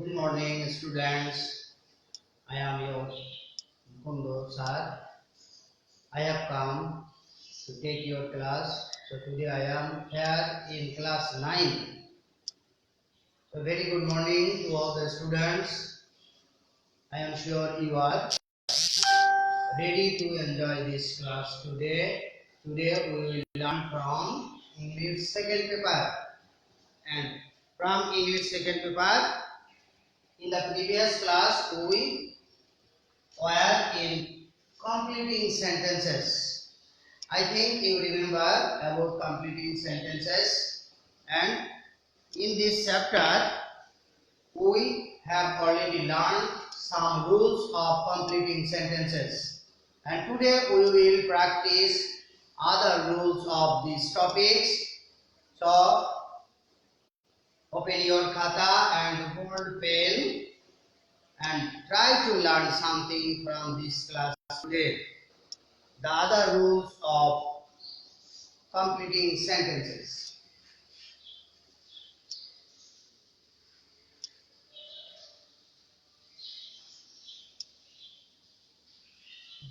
Good morning, students. I am your Mukundo sir. I have come to take your class. So today I am here in class 9. So very good morning to all the students. I am sure you are ready to enjoy this class today. Today we will learn from English second paper. And from English second paper, in the previous class we were in completing sentences. I think you remember about completing sentences, and in this chapter we have already learned some rules of completing sentences, and today we will practice other rules of these topics. So open your khata and hold pen and try to learn something from this class today. The other rules of completing sentences.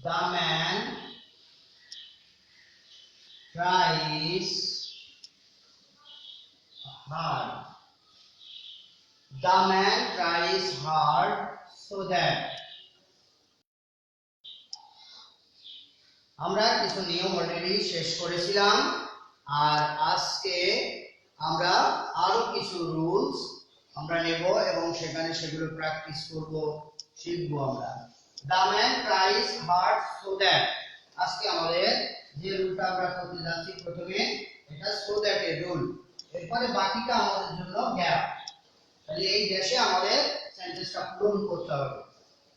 The man tries hard. The man tries hard so that. আমরা কিছু নিয়ম already শেষ করেছিলাম, আর আজকে আমরা আরো কিছু rules আমরা নেব এবং সেগুলো প্র্যাকটিস করব, শিখবো আমরা। The man tries hard so that, আজকে আমাদের যে রুলটা আমরা করতে যাচ্ছি প্রথমে এটা so that এর রুল, এরপরে বাকিটা আমাদের জন্য গ্যাপ। তাহলে এই দেশে আমাদের সেন্টেন্সটা পূরণ করতে হবে।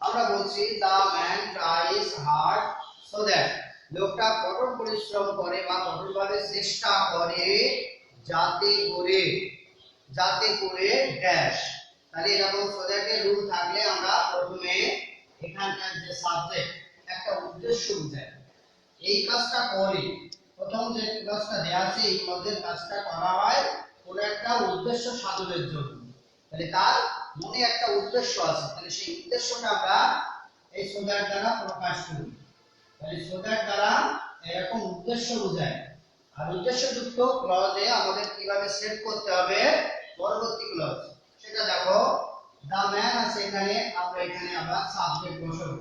আমরা বলছি the man tries hard so that, লোকটা কঠোর পরিশ্রম করে বা কঠোরভাবে চেষ্টা করে যাতে করে ড্যাশ। তাহলে এরকম so that এর রুল থাকলে আমরা প্রথমে এখানকার যে সাবজেক্ট একটা উদ্দেশ্য বোঝায়, এই কাজটা করে, প্রথম যে কাজটা দেয়া আছে এই কাজের কাজটা করা হয় কোন একটা উদ্দেশ্য সাধনের জন্য। তাহলে তার মনে একটা উদ্দেশ্য আছে, তাহলে সেই উদ্দেশ্যটা আমরা এই so that দ্বারা প্রকাশ করি। তাহলে so that দ্বারা এরকম উদ্দেশ্য বোঝায়। আর উদ্দেশ্যযুক্ত ক্লজে আমাদের কিভাবে সেট করতে হবে পরবর্তী ক্লজ, সেটা দেখো। the man আছে এখানে, আমরা এখানে আবার সাবজেক্ট বসাবো,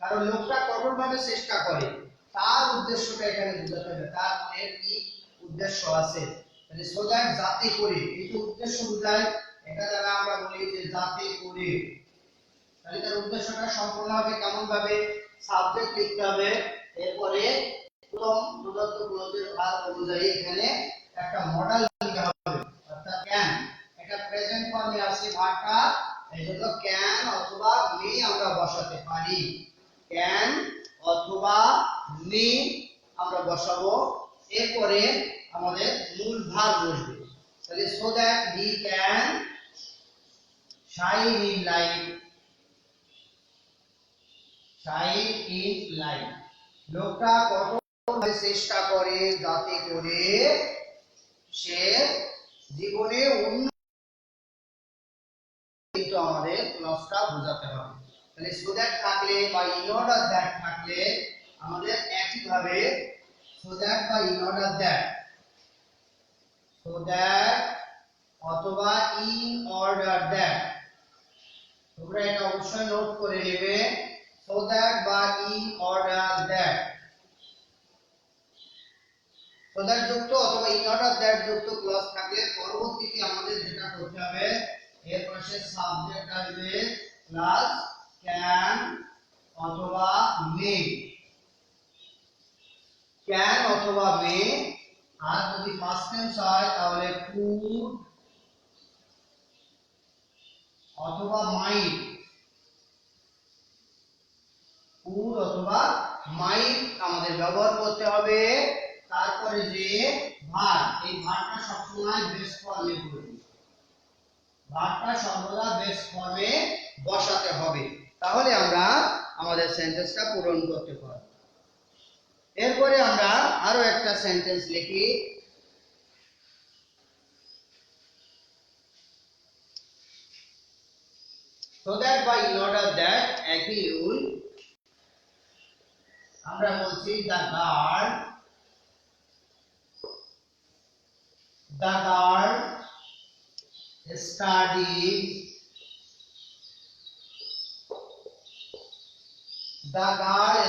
কারণ লোকটা কঠোরভাবে চেষ্টা করে, তার উদ্দেশ্যটা এখানে বোঝাতে হবে, তার মনের কি উদ্দেশ্য আছে। তাহলে so that যাতে করে, এই তো উদ্দেশ্য বোঝায়, এটা দ্বারা আমরা বলি যে যাতে করে। তাহলে তার উদ্দেশ্যটা সম্পূর্ণ হবে কেমন ভাবে, সাবজেক্ট লিখতে হবে, এরপরে প্রথম প্রদত্ত ক্লজের ভাগ অনুযায়ী এখানে একটা মডেল লিখতে হবে, অর্থাৎ ক্যান। এটা প্রেজেন্ট ফর্মে আছে ভার্বটা, এজন্য ক্যান অথবা মে আমরা বসাতে পারি, ক্যান অথবা মে আমরা বসাবো। এরপরে আমাদের মূল ভার্ব বসবে। তাহলে so that he can shine in life, shine in life, লোকটা কঠোরভাবে চেষ্টা করে যাতে করে সে জীবনে উন্নতি, কিন্তু আমাদের ক্লজটা বোঝাতে হবে। তাহলে so that থাকলে বা in order that থাকলে আমাদের একই ভাবে so that বা in order that, so that অথবা in order that, তোমরা এটা অবশ্যই নোট করে নেবে, so that বা in order that, so that যুক্ত অথবা in order that যুক্ত ক্লজ থাকলে পরবর্তীতে আমাদের যেটা করতে হবে, এর পাশে সাবজেক্ট আসবে প্লাস ক্যান অথবা মে, ক্যান অথবা মে। আর যদি পাস্ট টেন্স হয় তাহলে কুড অথবা মাইট, কুড অথবা মাইট আমাদের ব্যবহার করতে হবে। তারপরে যে ভার্ব, এই ভার্বটা সবসময় বেস ফর্মে করবে, ভার্বটা সর্বদা বেস ফর্মে বসাতে হবে, তাহলে আমরা আমাদের সেন্টেন্সটা পূরণ করতে পারব। এরপরে আমরা আরো একটা সেন্টেন্স লিখি। so that by in order that একই রুল আমরা বলছি the guard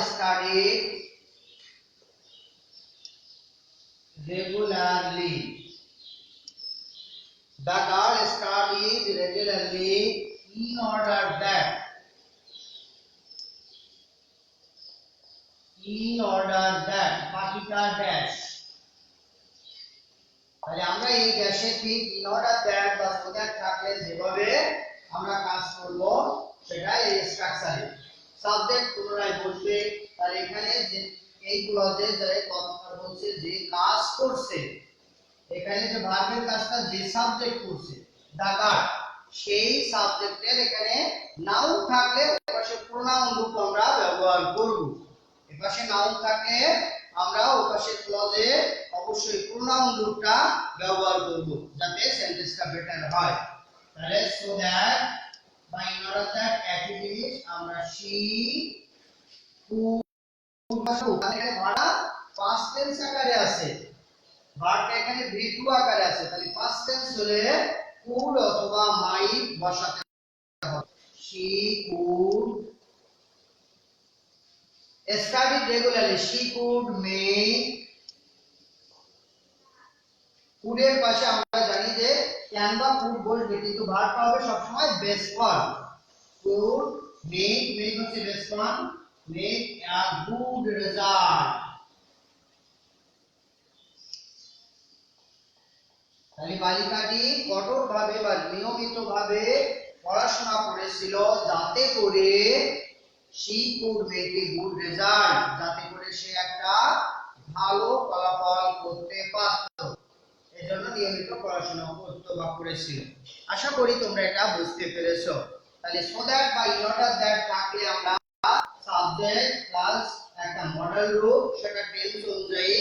studied regularly. The guard studied regularly in order that পাখিটা ড্যাশ। তাহলে আমরা এই ড্যাশে ঠিক in order that বা so that থাকলে যেভাবে আমরা কাজ করব সেটাই এই স্ট্রাকচারে। সাবজেক্ট পুনরায় বলবে, তাহলে এখানে যে এই ক্লজে যে কথা বলছে যে কাজ করছে, এখানে যে ভার্বের কাজটা যে সাবজেক্ট করছে দা গার্ড, সেই সাবজেক্টের এখানে নাউন থাকলে পাশে প্রোনাউন রূপ আমরা ব্যবহার করব। এপাশে নাউন থাকলে আমরা ওপাশে ক্লজে অবশ্যই প্রোনাউন রূপটা ব্যবহার করব যাতে সেন্টেন্সটা বেটার হয়। তাহলে সো দ্যাট বা ইন অর্ডার দ্যাট একই জিনিস আমরা শি কুড এখানে ভাড়া পাস্ট টেন্স আকারে আছে, ভার্বটা এখানে V2 আকারে আছে, তাহলে পাস্ট টেন্স হলে কুড অথবা মাইট বসাতে হবে। She could studied regularly, she could make, could এর পাশে আমরা জানি যে ক্যান বা কুড বসবে, কিন্তু ভার্বটা হবে সব সময় বেস ফর্ম। could make হচ্ছে base form, make a good result। তাহলে বালিকাটি কঠোরভাবে বা নিয়মিতভাবে পড়াশোনা করেছিল যাতে করে she could make a good result, যাতে করে সে একটা ভালো ফলাফল করতে পারত, এজন্য নিয়মিত পড়াশোনা করত বা করেছিল। আশা করি তোমরা এটা বুঝতে পেরেছো। তাহলে so that বা in order that থাকলে আমরা সাবজেক্ট প্লাস একটা মডেল রূপ, সেটা টেন্স অনুযায়ী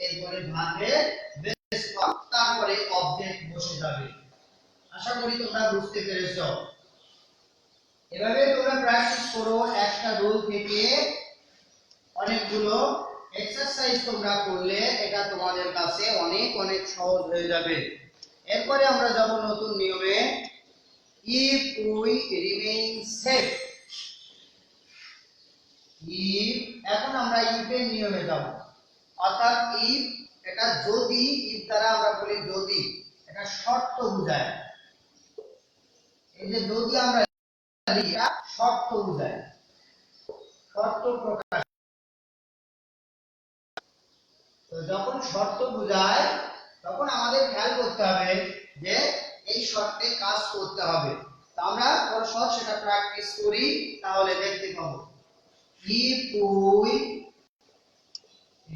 এরপরে ভার্বের বেস ফর্ম, তারপরে অবজেক্ট বসে যাবে। আশা করি তোমরা বুঝতে পেরেছো। এভাবে তোমরা প্র্যাকটিস করো, একটা রুল থেকে অনেকগুলো এক্সারসাইজ তোমরা করলে এটা তোমাদের কাছে অনেক অনেক সহজ হয়ে যাবে। এরপরে আমরা যাব নতুন নিয়মে, if we remain safe। if, এখন আমরা if এর নিয়মে যাব, অর্থাৎ if এটা যদি, if দ্বারা আমরা বলি যদি, এটা শর্ত বোঝায়। এই যে যদি আমরা এটা শর্ত বোঝায়, শর্ত প্রকাশ। তো যখন শর্ত বোঝায় তখন আমাদের খেয়াল করতে হবে যে এই শর্তে কাজ করতে হবে। তো আমরা সহজ সেটা প্র্যাকটিস করি, তাহলে দেখতে পাবো। if we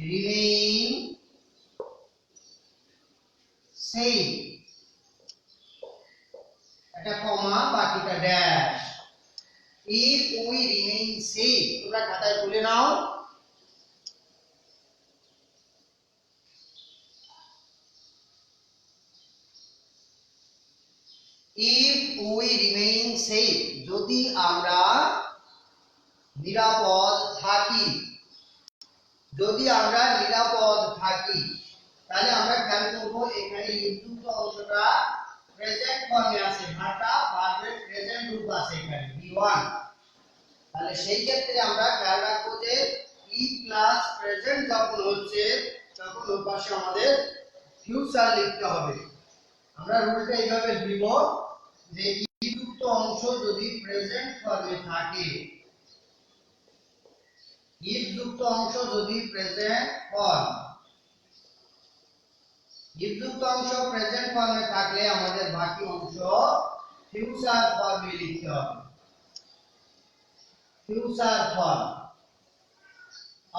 remain safe, এটা কমা বাকিটা dash. if we remain safe, তোমরা খাতায় তুলে নাও। if we remain safe, যদি আমরা নিরাপদ থাকি, যদি আমরা নিরাপদ থাকি, তাহলে আমরা খেয়াল করব এখানে যুক্ত অংশটা প্রেজেন্ট ফর্মে আছে, ভার্বটা ভার্বের প্রেজেন্ট রূপ আছে এখানে V1। তাহলে সেই ক্ষেত্রে আমরা খেয়াল রাখবো যে if প্লাস প্রেজেন্ট যখন হচ্ছে তখন ওই পাশে আমাদের ফিউচার লিখতে হবে। আমরা রুলটা এইভাবে দিব যে if যুক্ত অংশ যদি প্রেজেন্ট ফর্মে থাকে, if যুক্ত অংশ যদি প্রেজেন্ট ফর্ম, if যুক্ত অংশ প্রেজেন্ট ফর্মে থাকলে আমাদের বাকি অংশ ফিউচার ফর্মে লিখতে হবে। ফিউচার ফর্ম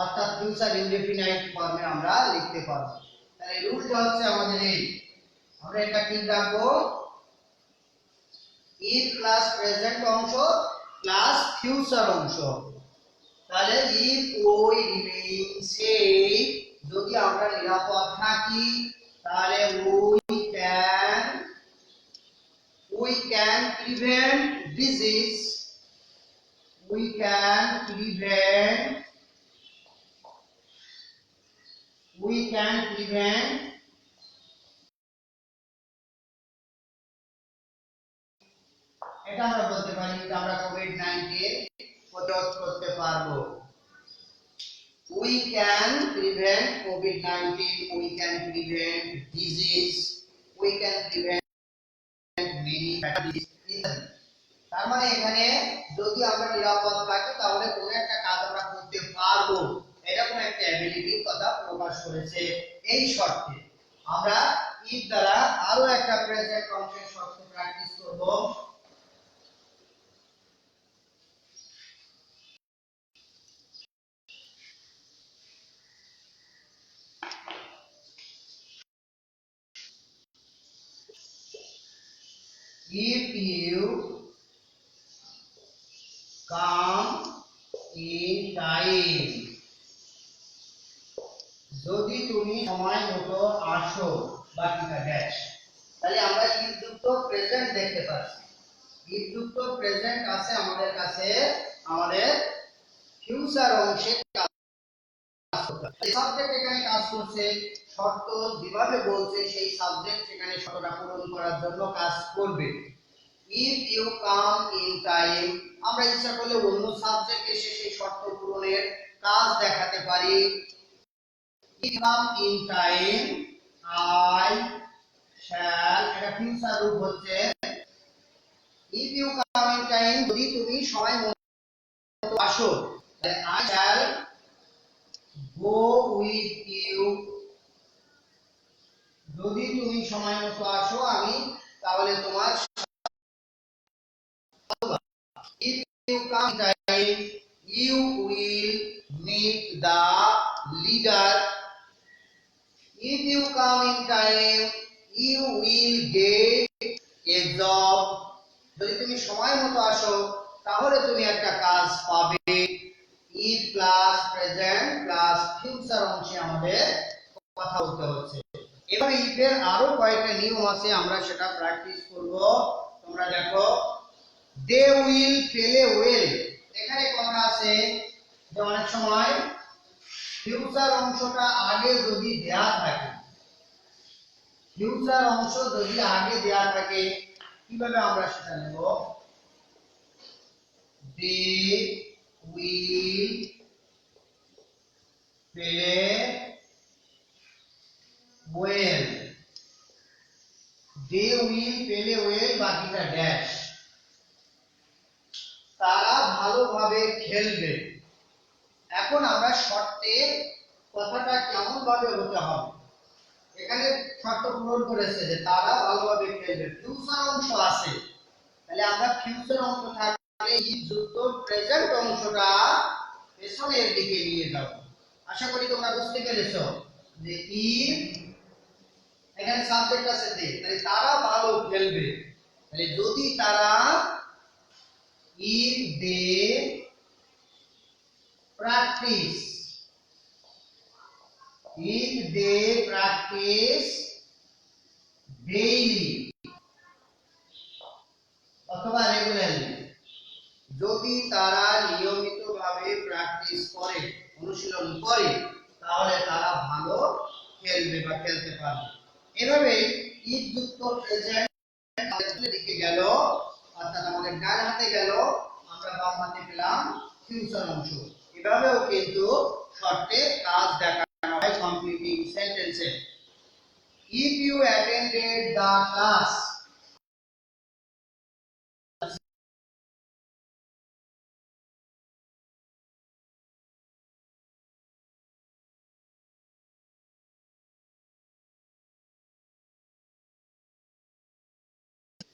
অর্থাৎ ফিউচার ইনডেফিনাইট ফর্মে আমরা লিখতে পারব। তাহলে রুলটা হচ্ছে আমাদের এই, আমরা এটা ঠিক রাখবো if প্লাস প্রেজেন্ট অংশ প্লাস ফিউচার অংশ। তাহলে if we remain safe, যদি আমরা নিরাপদ থাকি, তাহলে we can can prevent disease, we can prevent এটা আমরা বলতে পারি যে আমরা কোভিড-19 প্রতিরোধ করতে পারবো। We can prevent COVID-19, we can prevent disease, we can prevent many diseases. তার মানে এখানে যদি আমরা নিরাপদ থাকি তাহলে কোনো একটা কাজ আমরা করতে পারবো, এরকম একটা অ্যাবিলিটির কথা প্রকাশ করেছে এই শর্তে। আমরা ইফ দ্বারা আরো একটা প্রেজেন্ট অংশের শর্ত প্র্যাকটিস করব। If you come in time, যদি তুমি সময় মতো আসো, বাকিটা ড্যাশ। তাহলে আমরা ইফ যুক্ত প্রেজেন্ট দেখতে পাচ্ছি। ইফ যুক্ত প্রেজেন্ট আছে আমাদের কাছে, আমাদের ফিউচার অংশে কাজ করতে। এই সাবজেক্ট এখানে কাজ করছে, শর্ত যেভাবে বলছে সেই সাবজেক্ট সেখানে শর্তটা পূরণ করার জন্য কাজ করবে। If you come in time, আমরা ইচ্ছা করলে অন্য সাবজেক্ট এসে সেই শর্ত পূরণের কাজ দেখাতে পারি। If you come in time, I shall, এটা ফিউচার রূপ হচ্ছে। If you come in time, যদি তুমি সময় মতো আসো, তাহলে I shall go with you, যদি তুমি সময় মতো আসো আমি তাহলে তোমার। If you come in time, you will meet the leader. If you come in time, you will get a job. যদি তুমি সময় মতো আসো তাহলে তুমি একটা কাজ পাবে। if plus present plus future অংশে আমাদের কথা বলতে হচ্ছে। এবার if এর আরো কয়েকটা নিয়ম আছে, আমরা সেটা প্র্যাকটিস করব। তোমরা দেখো, they will play well, এখানে কথা আছে যে অনেক সময় ফিউচার অংশটা আগে যদি দেয়া থাকে, ফিউচার অংশ যদি আগে দেয়া থাকে কিভাবে আমরা সেটা নেব? they will play well, they will play well, বাকিটা ড্যাশ। তারা ভালোভাবে খেলবে। এখন আমরা শর্তে কথাটা কেমন ভাবে হতে হবে, এখানে শর্ত পূরণ করেছে যে তারা ভালোভাবে খেলবে, ফিউচার অংশ আছে, তাহলে আমরা ফিউচার অংশ থাকলে ইফ যুক্ত প্রেজেন্ট অংশটা পেছনের দিকে নিয়ে যাব। আশা করি তোমরা বুঝতে পেরেছো যে ইফ এখানে সাবজেক্ট আছে দে, তাহলে তারা ভালো খেলবে, তাহলে যদি তারা if they practice, if they practice daily অথবা রেগুলারলি, যদি তারা নিয়মিতভাবে প্র্যাকটিস করে, অনুশীলন করে, তাহলে তারা ভালো খেলবে বা খেলতে পারবে। এভাবে ইফ যুক্ত প্রেজেন্ট আমাদের দিকে গেল, অর্থাৎ আমাদের ডান হাতে গেল, আমরা বাম হাতে পেলাম ফিউচার অংশ। এভাবেও কিন্তু শর্তে কাজ দেখানো হয় কমপ্লিটিং সেন্টেন্সে। If you attended the class,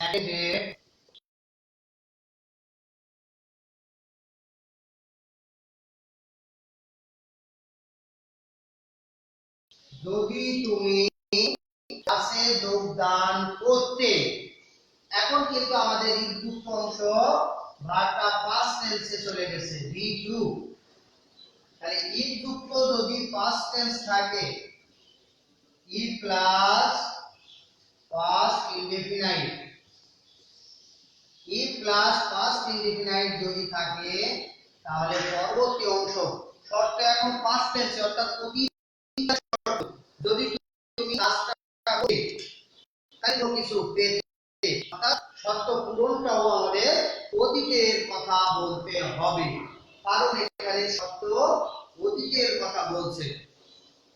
attended যদি তুমি ক্লাসে যোগদান করতে। এখন কিন্তু আমাদের এই যুক্ত অংশ ভার্বটা পাস্ট টেন্সে চলে গেছে, বি টু। তাহলে ইফ যুক্ত যদি পাস্ট টেন্স থাকে, if plus past indefinite, plus past indefinite যদি থাকে তাহলে পরবর্তী অংশ শর্ত এখন পাস্ট টেন্সে অর্থাৎ অতীত শর্ত যদি তুমি কাজটা করে তাহলে কিছু পেতে অর্থাৎ শর্ত পূরণটাও আমাদের অতীতের কথা বলতে হবে কারণ এখানে শর্ত অতীতের কথা বলছে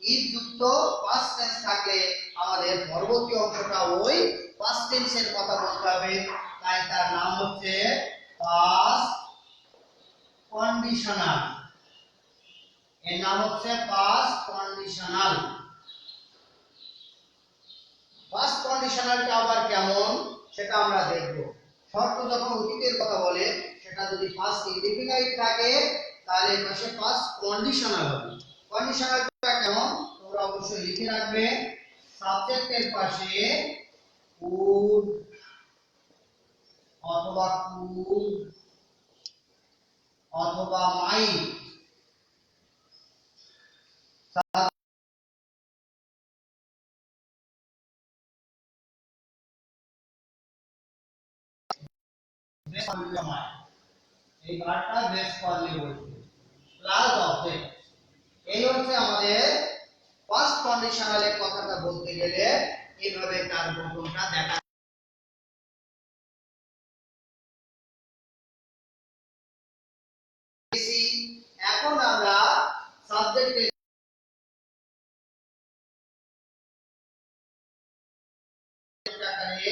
ইফ যুক্ত পাস্ট টেন্স থাকলে আমাদের পরবর্তী অংশটা ওই পাস্ট টেন্সের কথা বলতে হবে তাই তার নাম হচ্ছে পাস্ট কন্ডিশনাল এর নাম হচ্ছে পাস্ট কন্ডিশনাল পাস্ট কন্ডিশনালটা আবার কেমন সেটা আমরা দেখব শর্ত যখন অতীতের কথা বলে সেটা যদি পাস্ট ইনডিফিনাইট থাকে তাহলে পাশে পাস্ট কন্ডিশনাল হবে কন্ডিশনালটা কেমন তোমরা অবশ্যই লিখে রাখবে সাবজেক্টের পাশে would অথবা could অথবা might এই ভার্বটা বেস করলে বলতে প্লাস অবজেক্ট এই হচ্ছে আমাদের ফার্স্ট কন্ডিশনালের কথাটা বলতে গেলে এইভাবে তার গঠনটা দেখা এখন আমরা সাবজেক্টের আকারে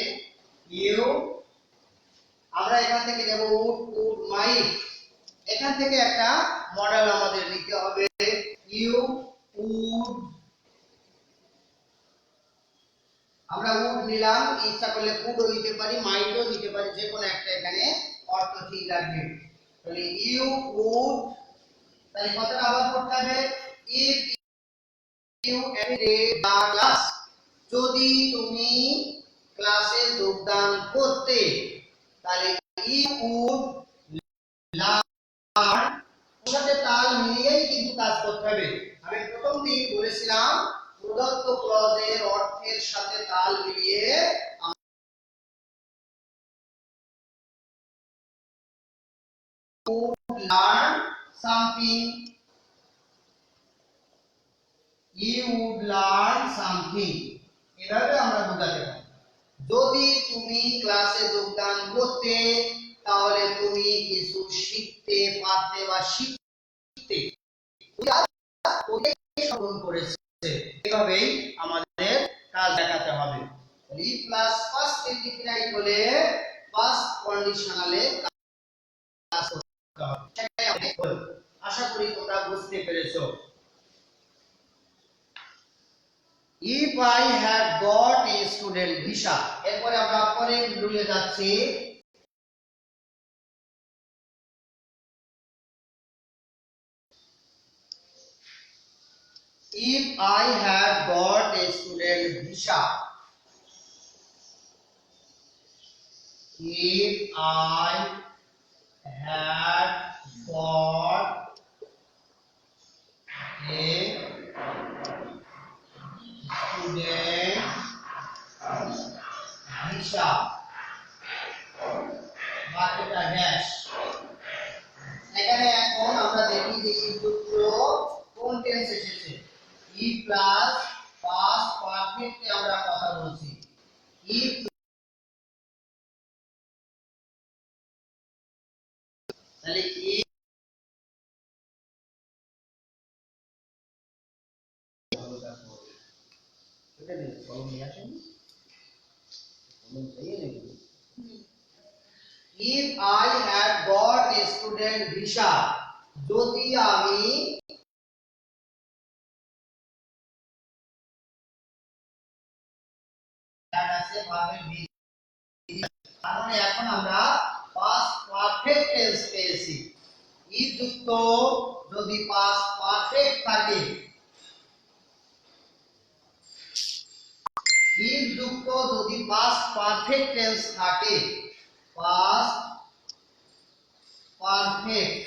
ইউ আমরা এখান থেকে নেব উড কুড মাইট এখান থেকে একটা মডেল আমাদের লিখতে হবে ইউ উড আমরা উড নিলাম ইচ্ছা করলে কুডও দিতে পারি মাইটও দিতে পারি যে কোনো একটা এখানে অর্থ ঠিক লাগবে তাহলে ইউ উড তাহলে কথাটা আবার পড়তে হবে if you attend the class যদি তুমি ক্লাসে যোগদান করতে তাহলে ইউ উড লার্ন সাথে তাল মিলিয়েই কিন্তু কাজ করতে হবে আমি প্রথম দিন বলেছিলাম প্রদত্ত ক্লজের অর্থের সাথে তাল মিলিয়ে learn something you would learn something এভাবে আমরা বোঝাতে পারি যদি তুমি ক্লাসে যোগদান করতে তাহলে তুমি কিছু শিখতে পারতে বা শিখতে গ্রহণ করেছে এভাবেই আমাদের কাজ দেখাতে হবে রি প্লাস ফার্স্ট ইনডিফিনাইট বলে ফার্স্ট কন্ডিশনালে কাজ করতে হবে সেটাই আমরা বলব আশা করি তোমরা বুঝতে পেরেছো if I had got a student visa এরপরে আমরা পরের রুলে যাচ্ছি if I had got a student visa if I had got a student visa বা এটা ড্যাশ এখানে এখন আমরা দেখি যে এই সূত্র কোন টেন্স এসেছে ই প্লাস পাস্ট পারফেক্টে আমরা কথা বলছি ই তাহলে ই এটা দিন কলম নিয়ে আসেন কলম চাইয়ে নেই if I had got a student visa যদি আমি আছে ভাবে তাহলে এখন আমরা পাস্ট পারফেক্ট টেন্স পেয়েছি if যুক্ত যদি পাস্ট পারফেক্ট থাকে if যুক্ত যদি পাস্ট পারফেক্ট টেন্স থাকে পাস্ট পারফেক্ট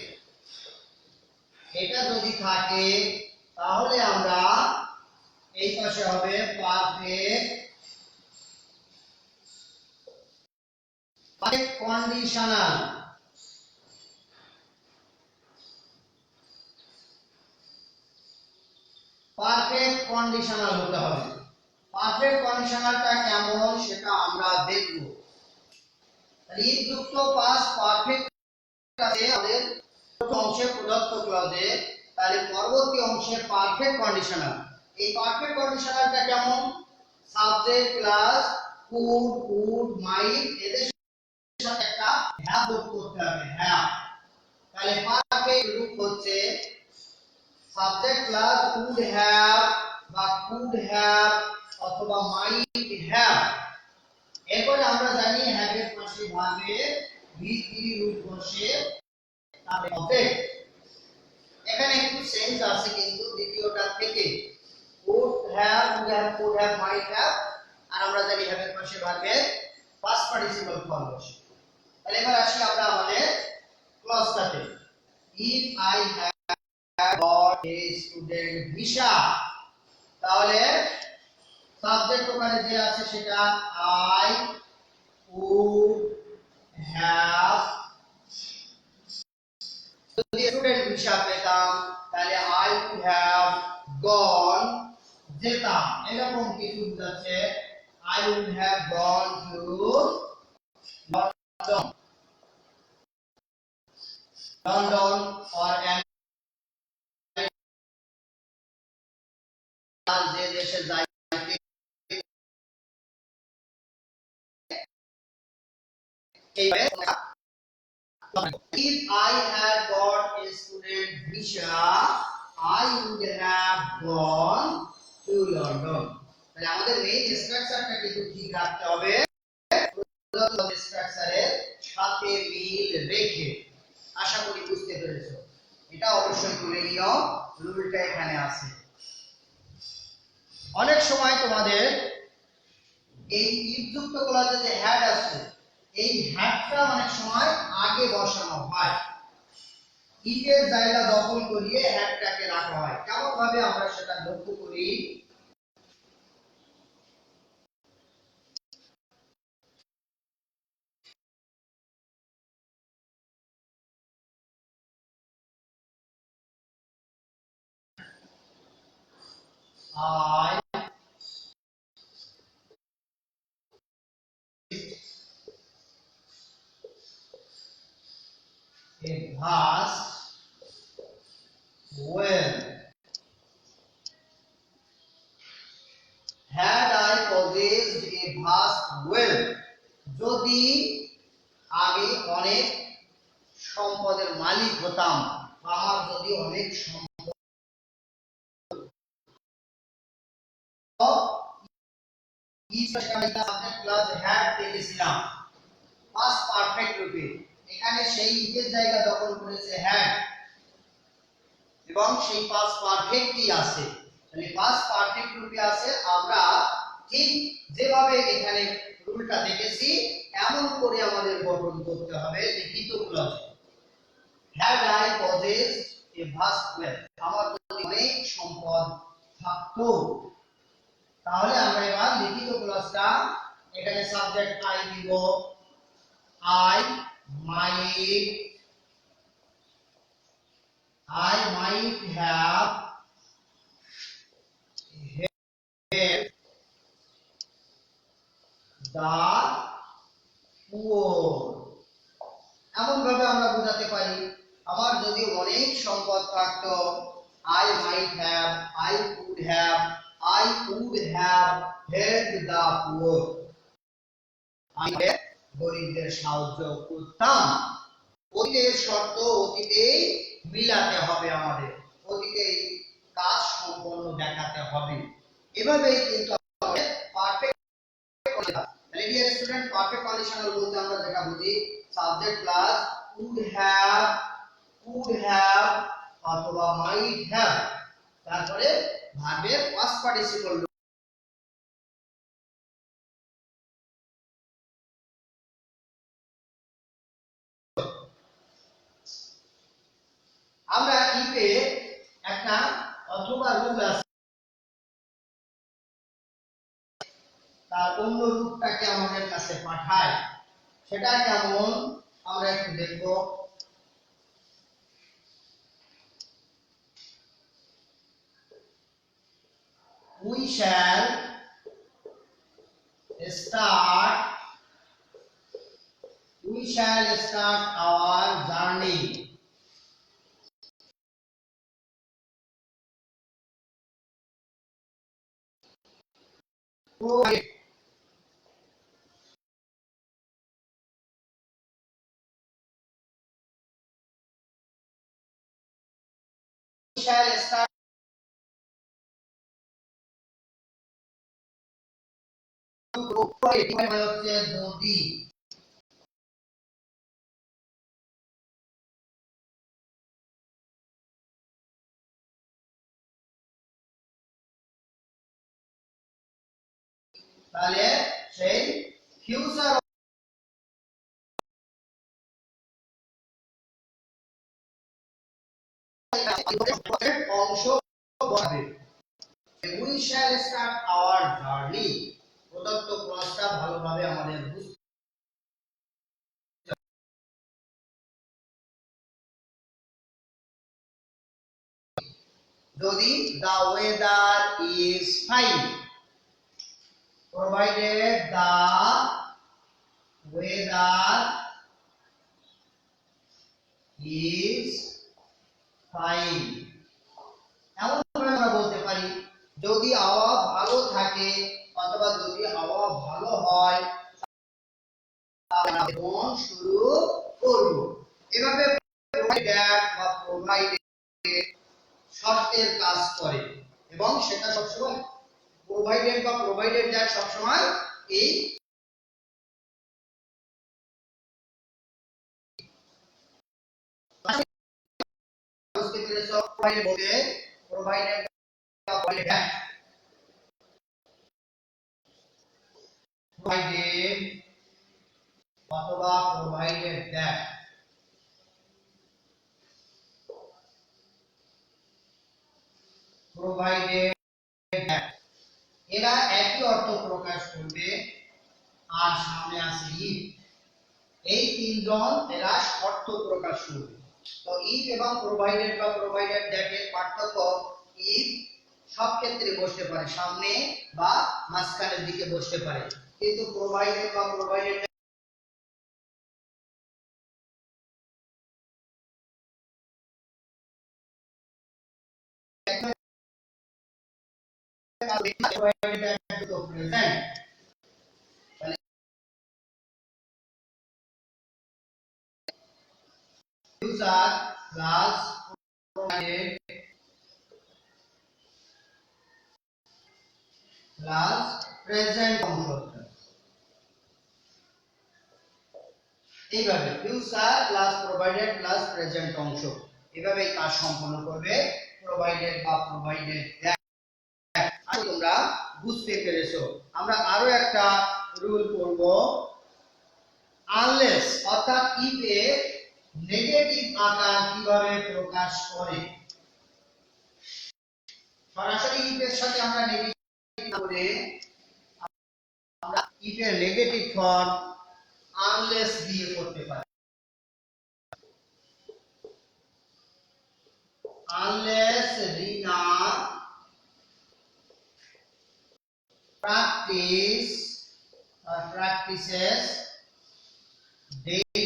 এটা যদি থাকে তাহলে আমরা এই পাশে হবে perfect perfect conditional perfect conditional হতে হবে। পারফেক্ট কন্ডিশনালটা কেমন সেটা আমরা দেখব। ইফ যুক্ত পাস্ট পারফেক্ট আছে আমাদের প্রথম অংশে প্রদত্ত ক্লজে, তাহলে পরবর্তী অংশে পারফেক্ট কন্ডিশনাল। এই পারফেক্ট কন্ডিশনালটা কেমন? সাবজেক্ট ক্লাস কুড উড মাইট এদের সাথে একটা হ্যাভ যোগ করতে হবে, হ্যাভ। তাহলে পারফেক্ট রূপ হচ্ছে সাবজেক্ট ক্লাস উড হ্যাভ বা কুড হ্যাভ অথবা মাইট হ্যাভ। এরপরে আমরা জানি হ্যাভ এর পাশে ভার্বের V3 রূপ বসে তাহলে অবজেক্ট। এখানে একটু চেঞ্জ আছে কিন্তু দ্বিতীয়টা থেকে would have would have could have might have, আর আমরা জানি have এর পাশে ভার্বের past participle ফর্ম বসে। তাহলে এবার আসি আমরা আমাদের ক্লজটাতে। if I have got a student visa, তাহলে সাবজেক্ট ওখানে যে আছে সেটা I would have, যদি স্টুডেন্ট ভিসা পেতাম তাহলে I would have gone, যেতাম এরকম কিছু বোঝাচ্ছে। I would have gone to London, London or যে দেশে যাই। If I had got a student visa, I would have gone to London. তাহলে আমাদের মেইন স্ট্রাকচারটা কিন্তু ঠিক রাখতে হবে, প্রদত্ত স্ট্রাকচারের সাথে মিল রেখে। আশা করি বুঝতে পেরেছো। এটা অবশ্যই করে নিও, রুলটা এখানে আছে। অনেক সময় তোমাদের এই ইফ যুক্ত ক্লজে যে হ্যাড আছে, এই হ্যাডটা অনেক সময় আগে বসানো হয়, ইফের জায়গা দখল করিয়ে হ্যাডটাকে রাখা হয়। কেমন ভাবে আমরা সেটা লক্ষ্য করি। I a vast well, had I possessed a vast well, যদি আমি অনেক সম্পদের মালিক হতাম, আমার যদি অনেক সম্পদ ক্লাস হ্যাড দেখেছিলাম পাস্ট পারফেক্ট রূপে। এখানে সেই ইফের জায়গা দখল করেছে হ্যাড এবং সেই পাস্ট পারফেক্টই আছে। তাহলে পাস্ট পারফেক্ট রূপে আছে। আমরা ঠিক যেভাবে এখানে রুলটা দেখেছি এমন করে আমাদের গঠন করতে হবে লিখিত ক্লজে। Had I possessed a vast wealth, আমার যদি অনেক সম্পদ থাকতো। তাহলে আমরা এবার লিখিত ক্লজটা, এখানে সাবজেক্ট আই দিব, I might have helped the poor। এমন ভাবে আমরা বোঝাতে পারি, আমার যদি অনেক সম্পদ থাকতো, I might have, I could have, I would have helped the poor, আমি গরিবদের সাহায্য করতাম। অতীতের শর্ত অতীতেই মিলাতে হবে, আমাদের অতীতেই কাজ সম্পন্ন দেখাতে হবে। এভাবেই কিন্তু আমাদের পারফেক্ট কন্ডিশনাল। তাহলে ডিয়ার স্টুডেন্ট, পারফেক্ট কন্ডিশনাল বলতে আমরা যেটা বুঝি সাবজেক্ট প্লাস would have অথবা might have, তারপরে ভার্বের পাস্ট পার্টিসিপল। আমরা ইফে একটা অথবা রূল আছে, তার অন্য রূপটাকে আমাদের কাছে পাঠায়। সেটা কেমন আমরা একটু দেখব। We shall start our journey. We shall start হচ্ছে যদি, তাহলে সেই ফিউচার অংশ বসাবে। We shall start our journey প্রদত্ত ক্লজটা ভালোভাবে আমাদের বুঝতে, যদি the weather is fine, provided the weather is fine, এমন করে আমরা বলতে পারি যদি আবহাওয়া ভালো থাকে অথবা যদি আবহাওয়া ভালো হয় তাহলে আমরা ভ্রমণ শুরু করব। এভাবে প্রোভাইডার বা প্রোভাইডেড শর্তের কাজ করে এবং সেটা সবসময় প্রোভাইডেড বা প্রোভাইডেড যায় সবসময় এই বুঝতে পেরেছো। প্রোভাইডেড বলতে প্রোভাইডেড বা প্রোভাইডেড provided অথবা provided that provided that এরা একই অর্থ প্রকাশ করবে। আর সামনে আছে if, এই তিনজন এরা শর্ত প্রকাশ করবে। তো if এবং provided বা provided that এর পার্থক্য if সব ক্ষেত্রে বসতে পারে, সামনে বা মাঝখানের দিকে বসতে পারে, কিন্তু provided বা provided present future plus provided plus present অংশ। এইভাবে future plus provided plus present অংশ এভাবে কাজ সম্পন্ন করবে প্রোভাইডেড বা প্রোভাইডেড দ্যাট। আজ তোমরা বুঝতে পেরেছো। আমরা আরো একটা রুল করব, আনলেস অর্থাৎ ইফ এ নেগেটিভ আকার কিভাবে প্রকাশ করে। সরাসরি ইফ এর সাথে আমরা নেগেটিভ করে আমরা ইফ এর নেগেটিভ ফর্ম আনলেস দিয়ে করতে পারি। Unless Rina practices daily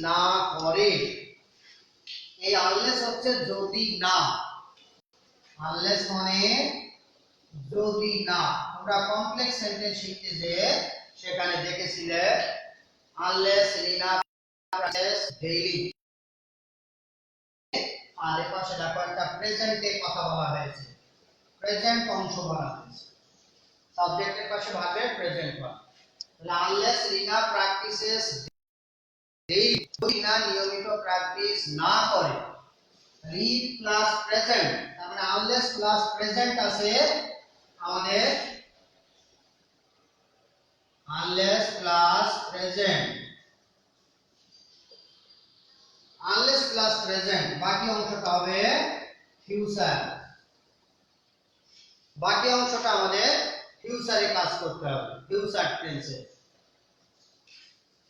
না করে, এই আনলেস হচ্ছে যদি না, আনলেস মানে যদি না। তোমরা কমপ্লেক্স সেন্টেন্স শিখতে যে সেখানে দেখেছিলে আনলেস রিনা প্র্যাকটিস ডেইলি, আর এর পাশে দেখো একটা প্রেজেন্টের কথা বলা হয়েছে, প্রেজেন্ট অংশ বলা হয়েছে, সাবজেক্টের পাশে ভাবে প্রেজেন্ট হয়। তাহলে আনলেস রিনা প্র্যাকটিসেস ডেইলি, যদি না নিয়মিত প্র্যাকটিস না করে, রিড প্লাস প্রেজেন্ট, তার মানে আনলেস প্লাস প্রেজেন্ট আছে আমাদের, unless plus present, unless plus present বাকি অংশটা হবে ফিউচার। বাকি অংশটা আমাদের ফিউচারে কাজ করতে হবে, ফিউচার টেন্সে।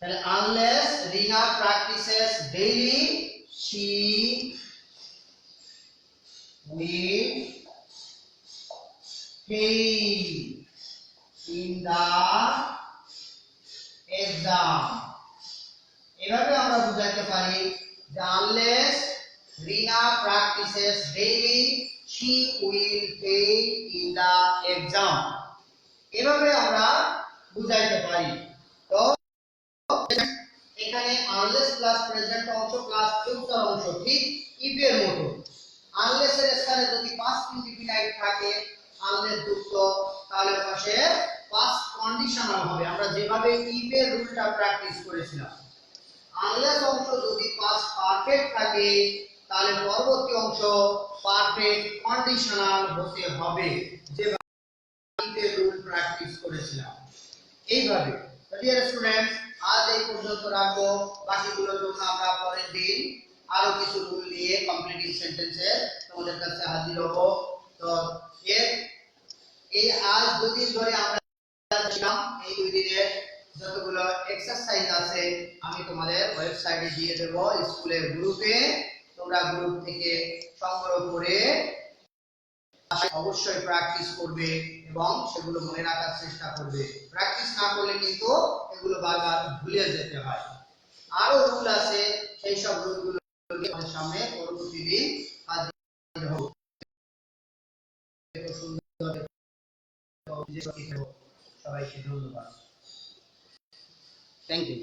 তাহলে unless Rina practises daily she will fail in the exam। এভাবে আমরা বুঝাতে পারি যে unless Rina practises daily she will fail in the exam. এভাবে আমরা বুঝাইতে পারি। তো এখানে আনলেস প্লাস প্রেজেন্ট অংশ প্লাস ফিউচার অংশ ঠিক ইফ এর মতো। আনলেস এর স্থানে যদি পাস্ট ইনডিফিনাইট থাকে আনলেস যুক্ত, তাহলে পাশে পাস্ট কন্ডিশনাল হবে, আমরা যেভাবে ইফ এর রুলটা প্র্যাকটিস করেছিলাম। আনলেস অংশ যদি পাস্ট পারফেক্ট থাকে তাহলে পরবর্তী অংশ পারফেক্ট কন্ডিশনাল হতে হবে, যেভাবে ইফ এর রুল প্র্যাকটিস করেছিলাম। এইভাবে ডিয়ার স্টুডেন্টস, আজ এই পর্যন্ত রাখবো। বাকিগুলোর জন্য আমরা পরের দিন আরো কিছু রুল নিয়ে কমপ্লিটিং সেন্টেন্সে তোমাদের কাছে হাজির হব। তো এই আজ দুদিন ধরে আমরা শিখলাম, এই দুই দিনের যতগুলো এক্সারসাইজ আছে আমি তোমাদের ওয়েবসাইটে দিয়ে দেব, স্কুলের গ্রুপে। তোমরা গ্রুপ থেকে সংগ্রহ করে অবশ্যই প্র্যাকটিস করবে এবং সেগুলো মনে রাখার চেষ্টা করবে। প্র্যাকটিস না করলে কিন্তু এগুলো বারবার ভুলে যেতে হয়। আরো রুল আছে, সেই সব রুলগুলো আমাদের সামনে পরবর্তী দিন হাজির হব। সবাইকে ধন্যবাদ। Thank you.